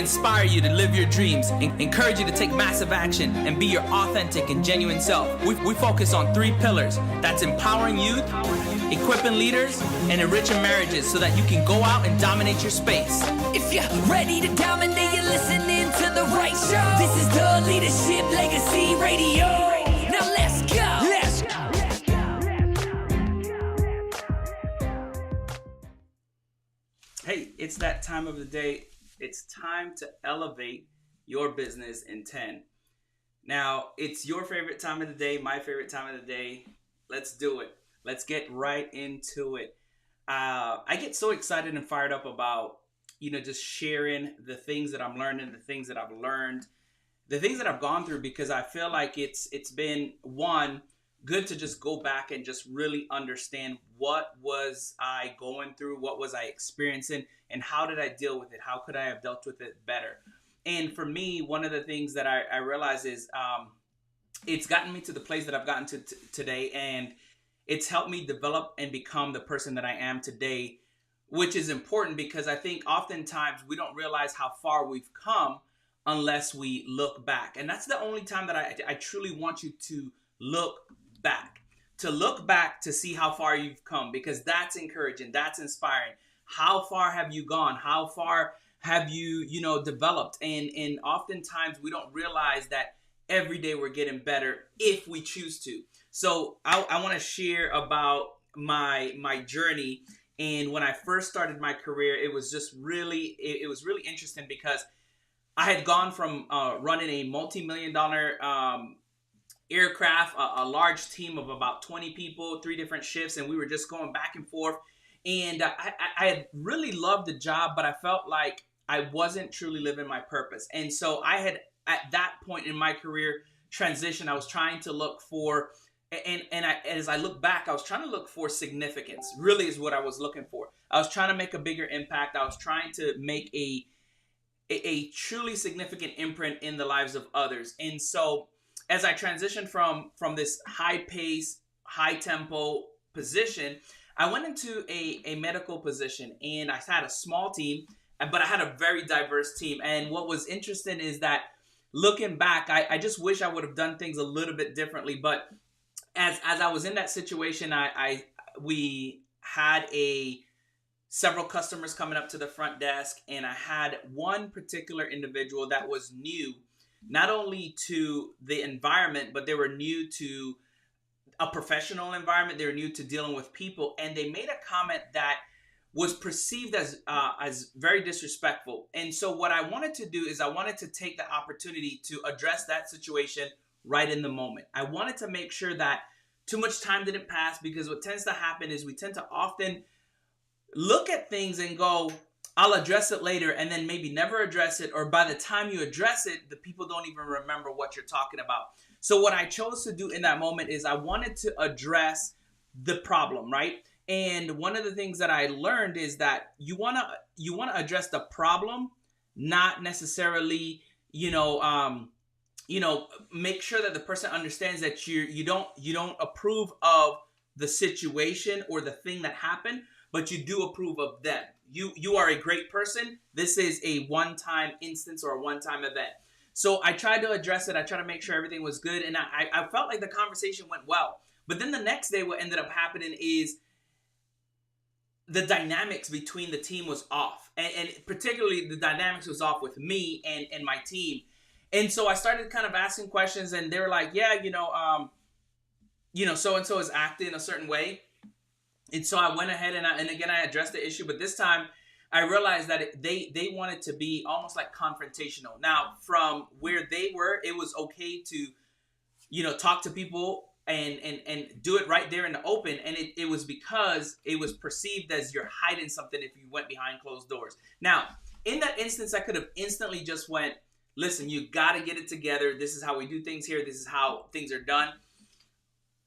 inspire you to live your dreams, encourage you to take massive action, and be your authentic and genuine self. We focus on 3 pillars. That's empowering youth, equipping leaders, and enriching marriages so that you can go out and dominate your space. If you're ready to dominate, you're listening to the right show. This is the Leadership Legacy Radio. Now let's go. Hey, it's that time of the day. It's time to elevate your business in 10. Now, it's your favorite time of the day, my favorite time of the day. Let's do it. Let's get right into it. I get so excited and fired up about, just sharing the things that I'm learning, the things that I've learned, the things that I've gone through, because I feel like it's been, one, good to just go back and just really understand what was I going through, what was I experiencing, and how did I deal with it? How could I have dealt with it better? And for me, one of the things that I realize is it's gotten me to the place that I've gotten to today, and it's helped me develop and become the person that I am today, which is important because I think oftentimes we don't realize how far we've come unless we look back. And that's the only time that I truly want you to look back, to see how far you've come, because that's encouraging, that's inspiring. How far have you gone? How far have you, developed? And oftentimes we don't realize that every day we're getting better if we choose to. So I want to share about my journey. And when I first started my career, it was just really, it was really interesting because I had gone from running a multi-million-dollar aircraft, a large team of about 20 people, 3 different shifts, and we were just going back and forth. And I had really loved the job, but I felt like I wasn't truly living my purpose. And so I had, at that point in my career transition, I was trying to look for, as I look back, I was trying to look for significance, really is what I was looking for. I was trying to make a bigger impact. I was trying to make a truly significant imprint in the lives of others. And so as I transitioned from this high pace, high tempo position, I went into a medical position, and I had a small team, but I had a very diverse team. And what was interesting is that looking back, I just wish I would have done things a little bit differently. But as I was in that situation, we had several customers coming up to the front desk, and I had one particular individual that was new, not only to the environment, but they were new to a professional environment. They were new to dealing with people, and they made a comment that was perceived as very disrespectful. And so what I wanted to do is I wanted to take the opportunity to address that situation right in the moment. I wanted to make sure that too much time didn't pass, because what tends to happen is we tend to often look at things and go, I'll address it later, and then maybe never address it, or by the time you address it, the people don't even remember what you're talking about. So what I chose to do in that moment is I wanted to address the problem, right? And one of the things that I learned is that you wanna address the problem, not necessarily, make sure that the person understands that you don't approve of the situation or the thing that happened, but you do approve of them. You are a great person. This is a one-time instance or a one-time event. So I tried to address it. I tried to make sure everything was good. And I felt like the conversation went well. But then the next day, what ended up happening is the dynamics between the team was off. And particularly the dynamics was off with me and my team. And so I started kind of asking questions, and they were like, yeah, so-and-so is acting a certain way. And so I went ahead and again, I addressed the issue, but this time I realized that they wanted to be almost like confrontational. Now, from where they were, it was okay to, talk to people and do it right there in the open. And it was because it was perceived as you're hiding something if you went behind closed doors. Now, in that instance, I could have instantly just went, listen, you got to get it together. This is how we do things here. This is how things are done.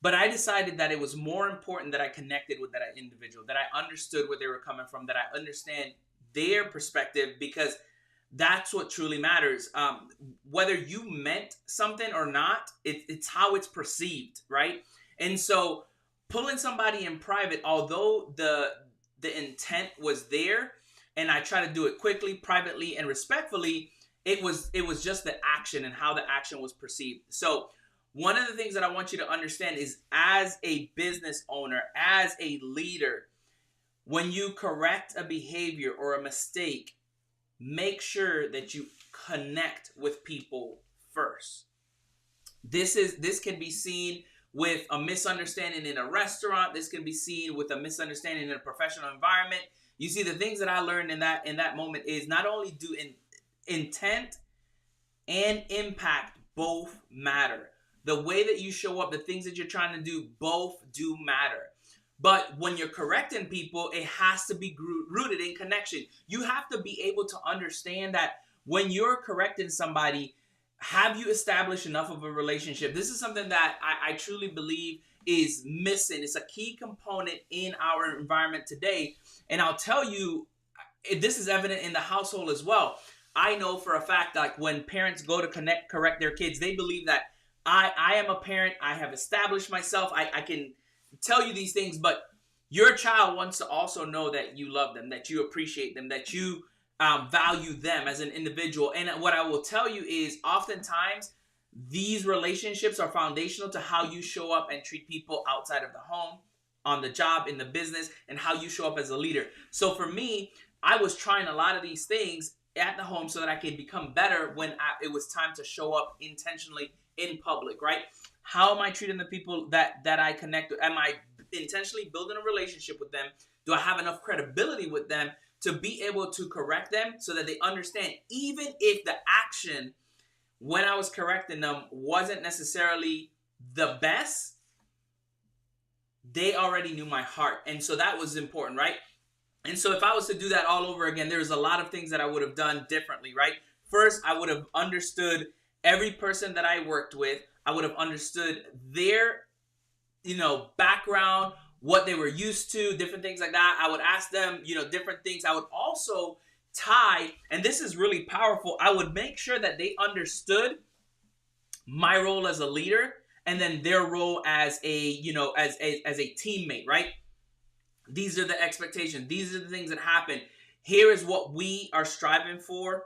But I decided that it was more important that I connected with that individual, that I understood where they were coming from, that I understand their perspective, because that's what truly matters. Whether you meant something or not, it's how it's perceived, right? And so pulling somebody in private, although the intent was there, and I try to do it quickly, privately, and respectfully. It was just the action and how the action was perceived. So one of the things that I want you to understand is, as a business owner, as a leader, when you correct a behavior or a mistake, make sure that you connect with people first. This can be seen with a misunderstanding in a restaurant. This can be seen with a misunderstanding in a professional environment. You see, the things that I learned in that moment is not only do intent and impact both matter. The way that you show up, the things that you're trying to do, both do matter. But when you're correcting people, it has to be rooted in connection. You have to be able to understand that when you're correcting somebody, have you established enough of a relationship? This is something that I truly believe is missing. It's a key component in our environment today. And I'll tell you, this is evident in the household as well. I know for a fact that when parents go to correct their kids, they believe that I am a parent. I have established myself. I can tell you these things, but your child wants to also know that you love them, that you appreciate them, that you value them as an individual. And what I will tell you is, oftentimes these relationships are foundational to how you show up and treat people outside of the home, on the job, in the business, and how you show up as a leader. So for me, I was trying a lot of these things at the home so that I could become better when it was time to show up intentionally in public, right? How am I treating the people that I connect with? Am I intentionally building a relationship with them? Do I have enough credibility with them to be able to correct them so that they understand, even if the action when I was correcting them wasn't necessarily the best, they already knew my heart. And so that was important, right? And so if I was to do that all over again, there's a lot of things that I would have done differently, right? First, I would have understood every person that I worked with. I would have understood their, background, what they were used to, different things like that. I would ask them, different things. I would also tie, and this is really powerful, I would make sure that they understood my role as a leader and then their role as a, as a teammate, right? These are the expectations. These are the things that happen. Here is what we are striving for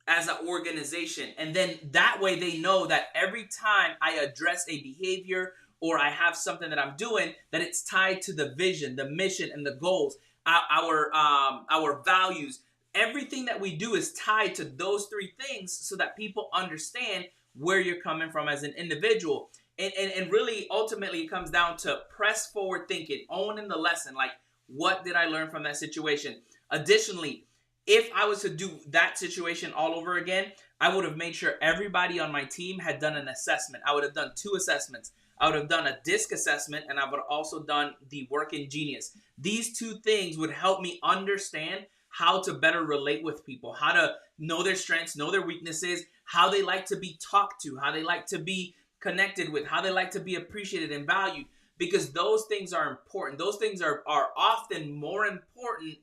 as an organization. And then that way they know that every time I address a behavior or I have something that I'm doing, that it's tied to the vision, the mission, and the goals, our values. Everything that we do is tied to those three things so that people understand where you're coming from as an individual. And really, ultimately, it comes down to press forward thinking, owning the lesson. Like, what did I learn from that situation? Additionally, if I was to do that situation all over again, I would have made sure everybody on my team had done an assessment. I would have done 2 assessments. I would have done a DISC assessment, and I would have also done the Working Genius. These 2 things would help me understand how to better relate with people, how to know their strengths, know their weaknesses, how they like to be talked to, how they like to be connected with, how they like to be appreciated and valued, because those things are important. Those things are often more important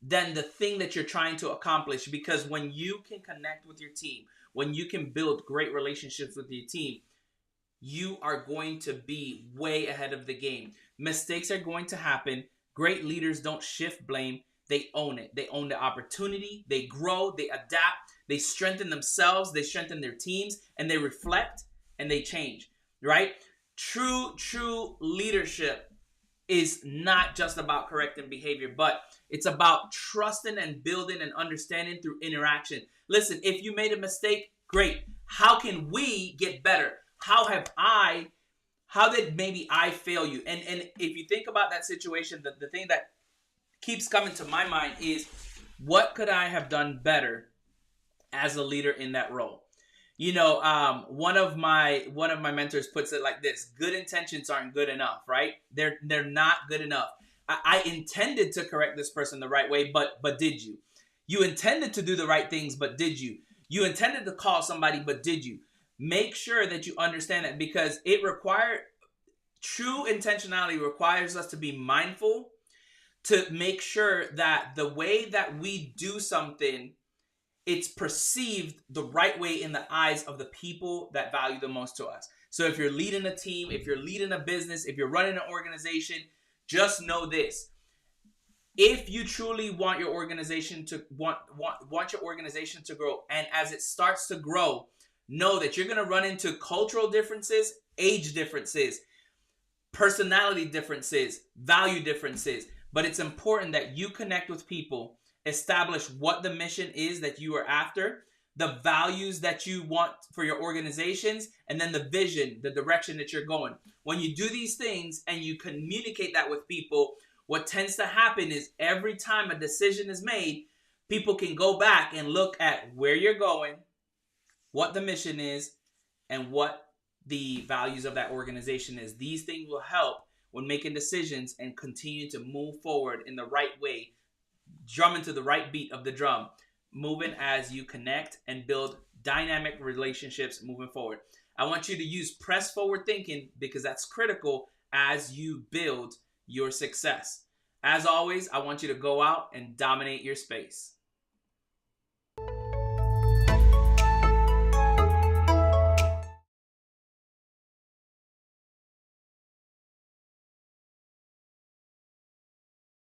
than the thing that you're trying to accomplish, because when you can connect with your team, when you can build great relationships with your team, you are going to be way ahead of the game. Mistakes are going to happen. Great leaders don't shift blame. They own it. They own the opportunity. They grow. They adapt. They strengthen themselves. They strengthen their teams, and they reflect and they change, right? True leadership is not just about correcting behavior, but it's about trusting and building and understanding through interaction. Listen, if you made a mistake, great. How can we get better? How did maybe I fail you? And if you think about that situation, the thing that keeps coming to my mind is, what could I have done better as a leader in that role? One of my mentors puts it like this: good intentions aren't good enough, right? They're not good enough. I intended to correct this person the right way, but did you? You intended to do the right things, but did you? You intended to call somebody, but did you? Make sure that you understand that, because true intentionality requires us to be mindful, to make sure that the way that we do something, it's perceived the right way in the eyes of the people that value the most to us. So if you're leading a team, if you're leading a business, if you're running an organization, just know this: If you truly want your organization to want your organization to grow, and as it starts to grow, know that you're going to run into cultural differences, age differences, personality differences, value differences. But it's important that you connect with people, establish what the mission is that you are after, the values that you want for your organizations, and then the vision, the direction that you're going. When you do these things and you communicate that with people, what tends to happen is every time a decision is made, people can go back and look at where you're going, what the mission is, and what the values of that organization is. These things will help when making decisions and continue to move forward in the right way, drumming to the right beat of the drum, moving as you connect and build dynamic relationships moving forward. I want you to use press forward thinking because that's critical as you build your success. As always, I want you to go out and dominate your space.